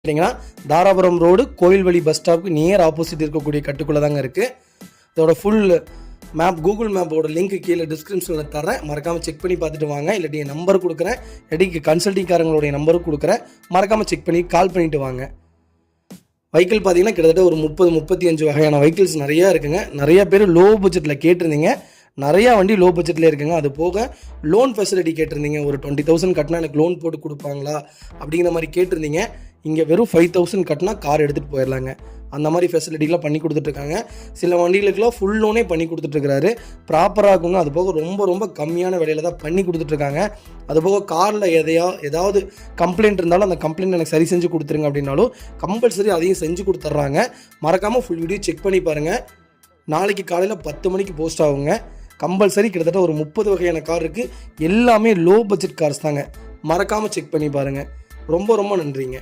பார்த்தீங்கன்னா Dharapuram road Koilvazhi bus ஸ்டாப்புக்கு near opposite இருக்கக்கூடிய கட்டுக்குள்ளே தாங்க இருக்குது. இதோட ஃபுல் மேப் கூகுள் மேப்போட லிங்க் கீழே டிஸ்கிரிப்ஷனில் தரேன், மறக்காமல் செக் பண்ணி பார்த்துட்டு வாங்க. இல்லாட்டி என் நம்பர் கொடுக்குறேன், இல்லாட்டி கன்சல்டிங்காரங்களுடைய நம்பரும் கொடுக்குறேன், மறக்காமல் செக் பண்ணி கால் பண்ணிவிட்டு வாங்க. வெஹிக்கிள் பார்த்தீங்கன்னா கிட்டத்தட்ட ஒரு 30-35 வகையான வெஹிக்கிள்ஸ் நிறையா இருக்குங்க. நிறையா பேர் லோ பட்ஜெட்டில் கேட்டிருந்தீங்க, நிறையா வண்டி லோ பட்ஜெட்டில் இருக்குங்க. அது போக லோன் ஃபெசிலிட்டி கேட்டிருந்தீங்க, ஒரு 20,000 கட்டினா எனக்கு லோன் போட்டு கொடுப்பாங்களா அப்படிங்கிற மாதிரி கேட்டிருந்தீங்க. இங்கே வெறும் 5,000 கட்டினா கார் எடுத்துகிட்டு போயிடலாங்க. அந்த மாதிரி ஃபெசிலிட்டிலாம் பண்ணி கொடுத்துட்ருக்காங்க. சில வண்டிகளுக்கெல்லாம் ஃபுல் லோனே பண்ணி கொடுத்துட்ருக்காரு, ப்ராப்பராக இருக்குங்க. அது போக ரொம்ப ரொம்ப கம்மியான விலையில் தான் பண்ணி கொடுத்துட்ருக்காங்க. அதுபோக காரில் ஏதாவது கம்ப்ளைண்ட் இருந்தாலும் அந்த கம்ப்ளைண்ட் எனக்கு சரி செஞ்சு கொடுத்துருங்க அப்படின்னாலும் கம்பல்சரி அதையும் செஞ்சு கொடுத்துட்றாங்க. மறக்காமல் ஃபுல் வீடியோ செக் பண்ணி பாருங்கள். நாளைக்கு காலையில் 10 மணிக்கு போஸ்ட் ஆகுங்க. கம்பல்சரி கிட்டத்தட்ட ஒரு 30 வகையான கார் இருக்குது. எல்லாமே லோ பட்ஜெட் கார்ஸ் தாங்க. மறக்காமல் செக் பண்ணி பாருங்கள். ரொம்ப ரொம்ப நன்றிங்க.